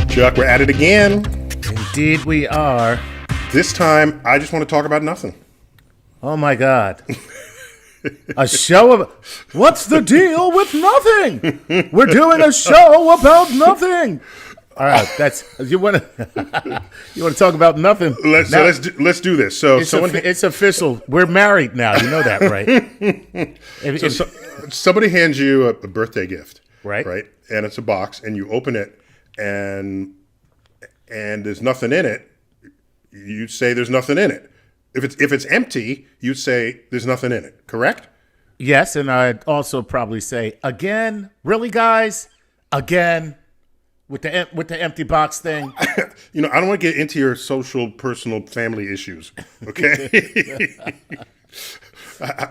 Chuck, we're at it again. Indeed we are. This time, I just want to talk about nothing. Oh my God. A show of... What's the deal with nothing? We're doing a show about nothing. All right, that's... You want to talk about nothing? Let's do this. So it's official. We're married now. You know that, right? Somebody hands you a birthday gift. Right. Right? And it's a box, and you open it, and there's nothing in it. You'd say there's nothing in it. If it's empty, you'd say there's nothing in it. Correct? Yes, and I'd also probably say again. Really, guys? Again with the empty box thing. I don't want to get into your social, personal, family issues. Okay.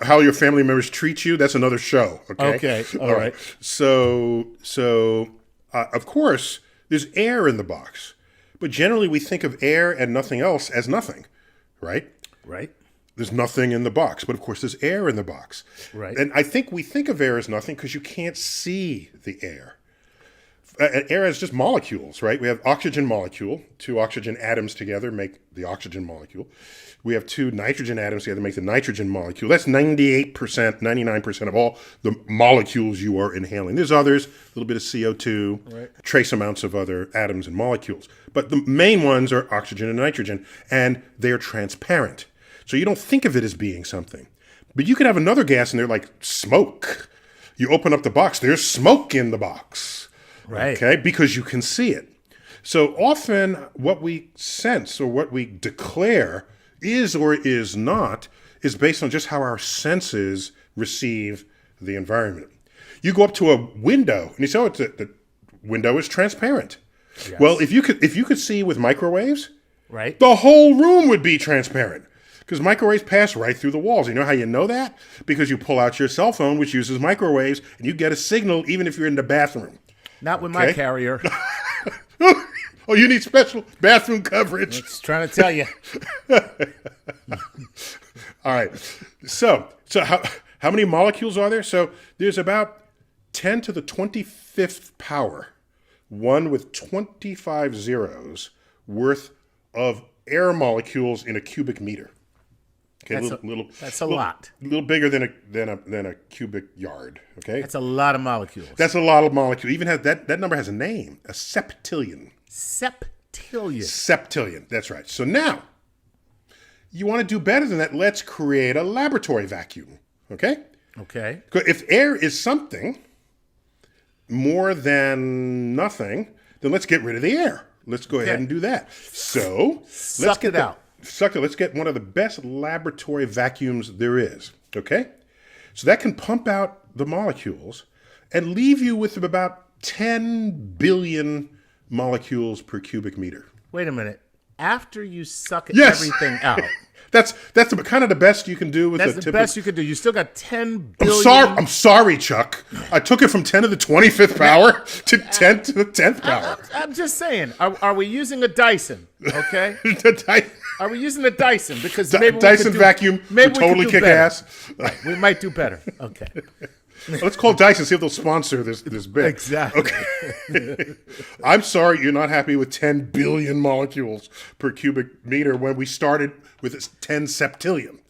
How your family members treat you, that's another show. Okay. All right. So of course, there's air in the box, but generally we think of air and nothing else as nothing, right? Right. There's nothing in the box, but of course there's air in the box. Right. And I think we think of air as nothing because you can't see the air. Air is just molecules, right? We have oxygen molecule, 2 oxygen atoms together make the oxygen molecule. We have 2 nitrogen atoms together make the nitrogen molecule. That's 98%, 99% of all the molecules you are inhaling. There's others, a little bit of CO2, right, trace amounts of other atoms and molecules. But the main ones are oxygen and nitrogen, and they're transparent. So you don't think of it as being something. But you could have another gas in there like smoke. You open up the box, there's smoke in the box. Right. Okay, because you can see it. So often what we sense or what we declare is or is not is based on just how our senses receive the environment. You go up to a window and you say, the window is transparent. Yes. Well, if you could see with microwaves, right, the whole room would be transparent because microwaves pass right through the walls. You know how you know that? Because you pull out your cell phone, which uses microwaves, and you get a signal even if you're in the bathroom. Not with my carrier. Oh, you need special bathroom coverage. Just trying to tell you. All right. So how many molecules are there? So there's about 10 to the 25th power, 1 with 25 zeros worth of air molecules in a cubic meter. Okay, that's a lot. A little bigger than a cubic yard. Okay, that's a lot of molecules. That's a lot of molecules. Even that number has a name, a septillion. Septillion. That's right. So now, you want to do better than that? Let's create a laboratory vacuum. Okay. Okay. If air is something more than nothing, then let's get rid of the air. Let's go ahead and do that. So Suck it out. Let's get one of the best laboratory vacuums there is, okay? So that can pump out the molecules and leave you with about 10 billion molecules per cubic meter. Wait a minute. After you suck everything out. That's kind of the best you can do with That's the best you can do. You still got 10 billion. I'm sorry, Chuck. I took it from 10 to the 25th power to 10 to the 10th power. I'm just saying. Are we using a Dyson? Okay. Are we using a Dyson? Because maybe Dyson vacuum would totally kick ass. Right. We might do better. Okay. Let's call Dyson, see if they'll sponsor this bit. Exactly. Okay. I'm sorry you're not happy with 10 billion molecules per cubic meter when we started with 10 septillion.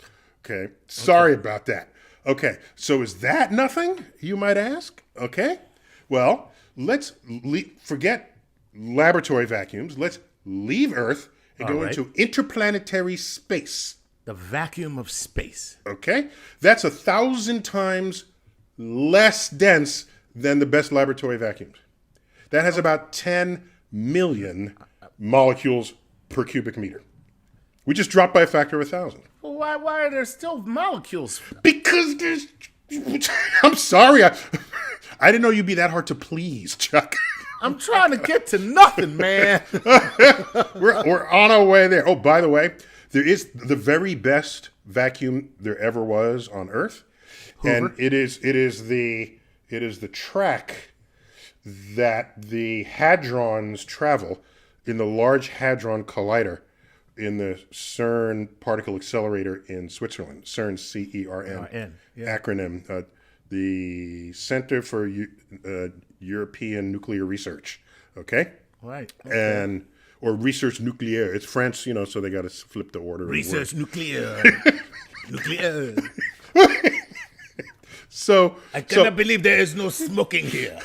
Okay. Sorry about that. Okay. So is that nothing, you might ask? Okay. Well, let's forget laboratory vacuums. Let's leave Earth and go into interplanetary space. The vacuum of space. Okay. That's 1,000 times less dense than the best laboratory vacuums. That has about 10 million molecules per cubic meter. We just dropped by a factor of 1,000. Well, why are there still molecules? Because there's... I'm sorry. I didn't know you'd be that hard to please, Chuck. I'm trying to get to nothing, man. We're on our way there. Oh, by the way, there is the very best vacuum there ever was on Earth. Hoover? And it is the track that the hadrons travel in the Large Hadron Collider in the CERN particle accelerator in Switzerland. CERN, C-E-R-N, acronym. The Center for European Nuclear Research. Okay? Right. and or research nucléaire. It's French, so they got to flip the order. Research nuclear. Nuclear. So I cannot believe there is no smoking here.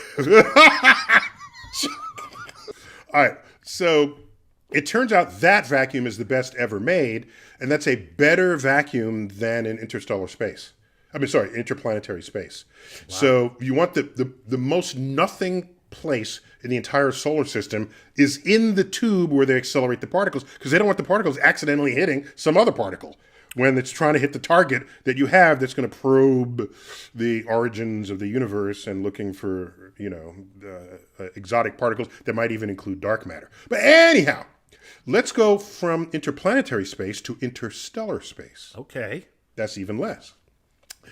All right. So it turns out that vacuum is the best ever made, and that's a better vacuum than in interstellar space. Interplanetary space. Wow. So you want the most nothing place in the entire solar system is in the tube where they accelerate the particles, because they don't want the particles accidentally hitting some other particle when it's trying to hit the target that you have that's going to probe the origins of the universe and looking for, exotic particles that might even include dark matter. But anyhow, let's go from interplanetary space to interstellar space. Okay. That's even less.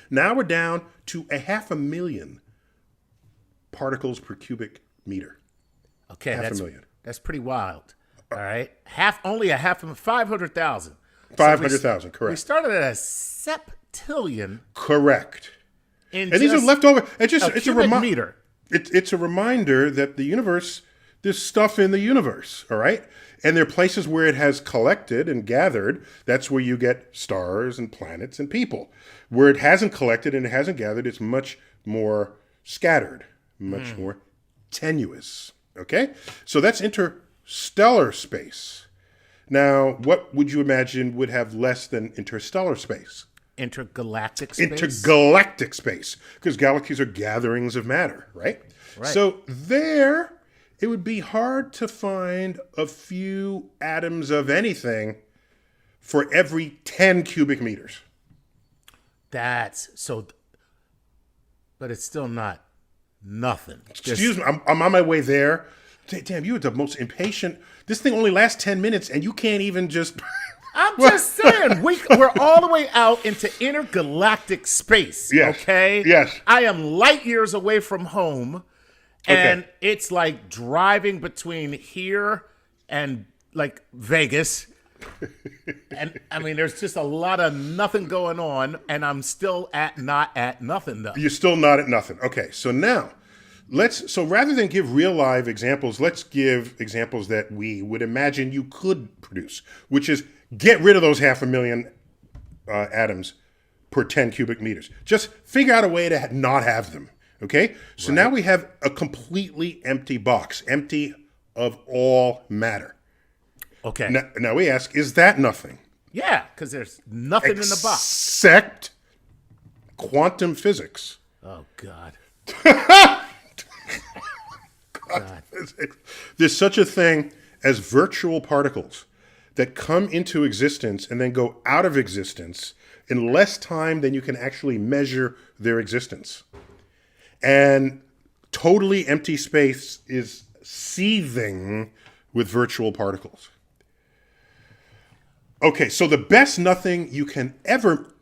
Now we're down to 500,000 particles per cubic meter. Okay, 500,000. That's pretty wild. All right. 500,000. 500,000, correct. We started at a septillion. Correct. And these are leftover. It's a meter. It's a reminder that the universe, there's stuff in the universe, all right? And there are places where it has collected and gathered. That's where you get stars and planets and people. Where it hasn't collected and it hasn't gathered, it's much more scattered, much more tenuous, okay? So that's interstellar space. Now, what would you imagine would have less than interstellar space? Intergalactic space? Intergalactic space, because galaxies are gatherings of matter, right? So there, it would be hard to find a few atoms of anything for every 10 cubic meters. But it's still not nothing. Excuse me, I'm on my way there. Damn, you are the most impatient. This thing only lasts 10 minutes, and you can't even just... I'm just saying, we're all the way out into intergalactic space, yes. Okay? Yes. I am light years away from home, and it's like driving between here and, like, Vegas. And, there's just a lot of nothing going on, and I'm still not at nothing, though. You're still not at nothing. Okay, so now... So rather than give real live examples, let's give examples that we would imagine you could produce, which is get rid of those 500,000 atoms per 10 cubic meters. Just figure out a way to not have them, okay? So now we have a completely empty box, empty of all matter. Okay. Now we ask, is that nothing? Yeah, because there's nothing in the box. Except quantum physics. Oh, God. There's such a thing as virtual particles that come into existence and then go out of existence in less time than you can actually measure their existence. And totally empty space is seething with virtual particles. Okay, so the best nothing you can ever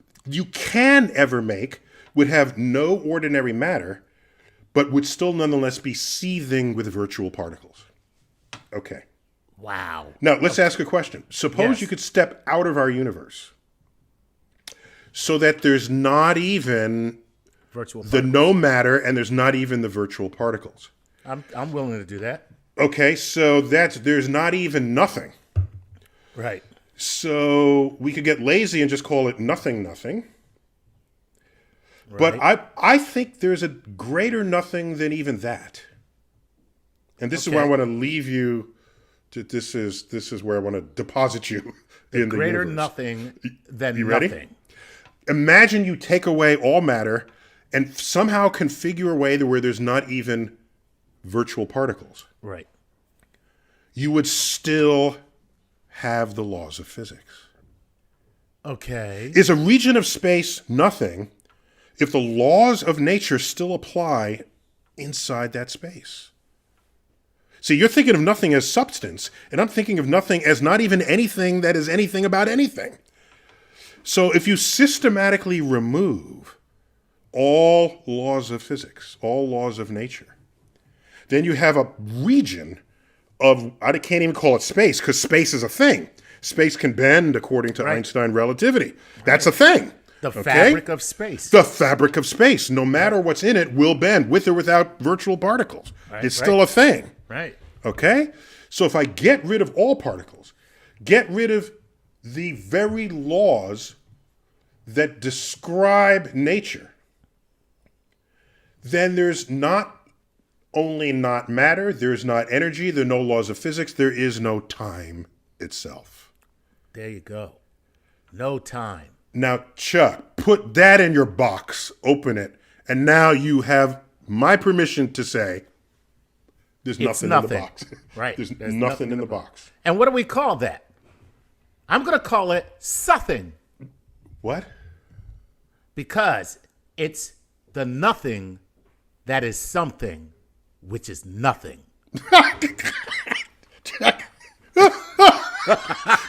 make would have no ordinary matter, but would still nonetheless be seething with virtual particles. Okay. Wow. Now, let's ask a question. Suppose you could step out of our universe so that there's not even the no matter and there's not even the virtual particles. I'm willing to do that. Okay, so there's not even nothing. Right. So we could get lazy and just call it nothing. Right. But I think there's a greater nothing than even that. And this is where I want to leave you. This is where I want to deposit you in the greater universe. Nothing than you ready? Nothing. Imagine you take away all matter and somehow configure a way where there's not even virtual particles. Right. You would still have the laws of physics. Okay. Is a region of space nothing if the laws of nature still apply inside that space? See, you're thinking of nothing as substance, and I'm thinking of nothing as not even anything that is anything about anything. So if you systematically remove all laws of physics, all laws of nature, then you have a region of, I can't even call it space, because space is a thing. Space can bend according to Einstein relativity. That's a thing. The fabric of space. The fabric of space. No matter what's in it will bend, with or without virtual particles. It's still a thing. Right. Okay? So if I get rid of all particles, get rid of the very laws that describe nature, then there's not only not matter, there's not energy, there are no laws of physics, there is no time itself. There you go. No time. Now, Chuck, put that in your box, open it, and now you have my permission to say there's nothing in the box. Right. There's nothing in the box. And what do we call that? I'm going to call it something. What? Because it's the nothing that is something, which is nothing.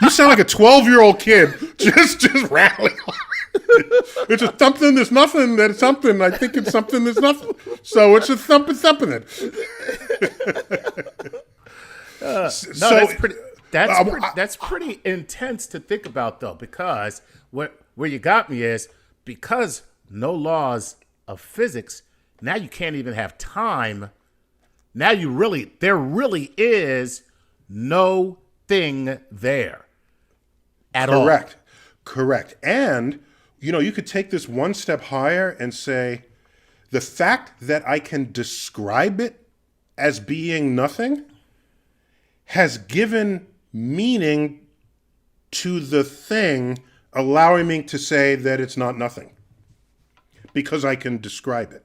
You sound like a 12-year-old kid just rattling on. It's a something, there's nothing, that's something. I think it's something, there's nothing. So it's a something. That's pretty intense to think about, though, because where you got me is because no laws of physics, now you can't even have time. Now there really is no thing there at all. Correct. And, you could take this one step higher and say the fact that I can describe it as being nothing has given meaning to the thing, allowing me to say that it's not nothing because I can describe it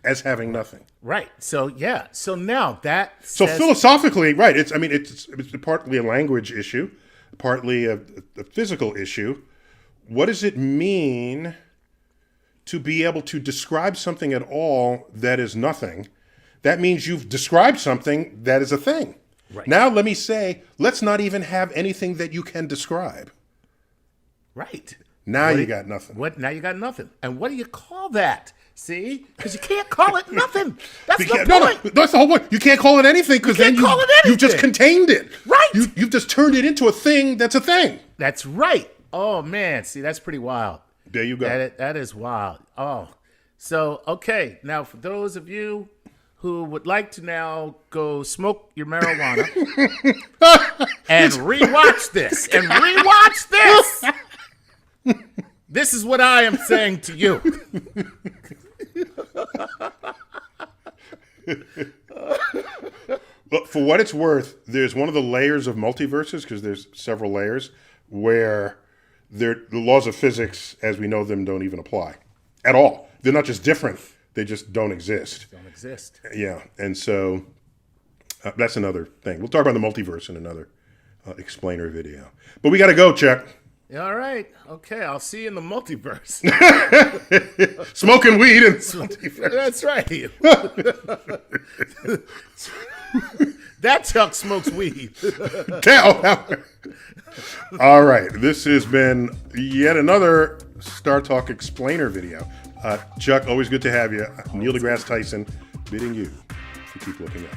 as having nothing. Right. So yeah. So now that so philosophically, right? It's partly a language issue, partly a physical issue. What does it mean to be able to describe something at all that is nothing? That means you've described something that is a thing. Right. Now let me say, let's not even have anything that you can describe. Right. Now you got nothing. Now you got nothing. And what do you call that? See? Because you can't call it nothing. That's the point. No, that's the whole point. You can't call it anything because then you've just contained it. Right. You've just turned it into a thing that's a thing. That's right. Oh, man. See, that's pretty wild. There you go. That is wild. Oh. So, okay. Now, for those of you who would like to now go smoke your marijuana and rewatch this, this is what I am saying to you. But for what it's worth, there's one of the layers of multiverses, because there's several layers, where the laws of physics as we know them don't even apply at all. They're not just different, they just don't exist. Yeah, and so that's another thing. We'll talk about the multiverse in another explainer video. But we got to go, Chuck. All right. Okay, I'll see you in the multiverse. Smoking weed in the multiverse. That's right. That Chuck smokes weed. All right. This has been yet another Star Talk explainer video. Chuck, always good to have you. Neil deGrasse Tyson bidding you to keep looking up.